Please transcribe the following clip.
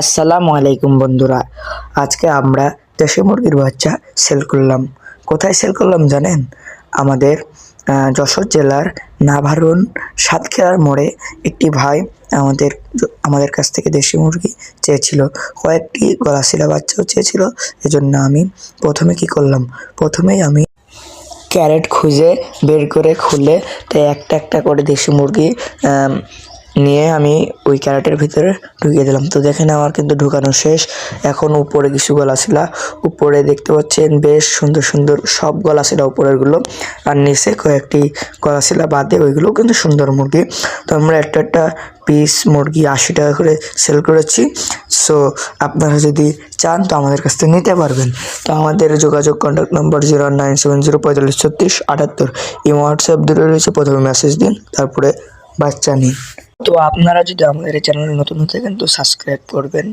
আসসালামু আলাইকুম বন্ধুরা। আজকে আমরা দেশি মুরগির বাচ্চা সেল করলাম। কোথায় সেল করলাম জানেন? আমাদের যশোর জেলার নাভারুন সাতক্ষীরার মোড়ে একটি ভাই আমাদের কাছ থেকে দেশি মুরগি চেয়েছিল, কয়েকটি গলাশিলা বাচ্চাও চেয়েছিল। এজন্য আমি প্রথমে কি করলাম, প্রথমেই আমি ক্যারেট খুঁজে বের করে খুলে তাই একটা একটা করে দেশি মুরগি নিয়ে আমি ওই ক্যারেটের ভিতরে ঢুকিয়ে দিলাম। তো দেখেন আমার কিন্তু ঢুকানো শেষ। এখন উপরে কিছু গলাশিলা, উপরে দেখতে পাচ্ছেন বেশ সুন্দর সুন্দর সব গলাশিলা উপরেরগুলো, আর নিচে কয়েকটি গলাশিলা বাদে ওইগুলোও কিন্তু সুন্দর মুরগি। তো আমরা একটা একটা পিস মুরগি 80 টাকা করে সেল করেছি। সো আপনারা যদি চান তো আমাদের কাছ থেকে নিতে পারবেন। তো আমাদের যোগাযোগ কন্ট্যাক্ট নম্বর 097045378। এই হোয়াটসঅ্যাপ দুটো রয়েছে, প্রথমে মেসেজ দিন, তারপরে বাচ্চা নিন। তো আপনারা যদি আমাদের এই চ্যানেলে নতুন হয়ে থাকেন তো সাবস্ক্রাইব করবেন।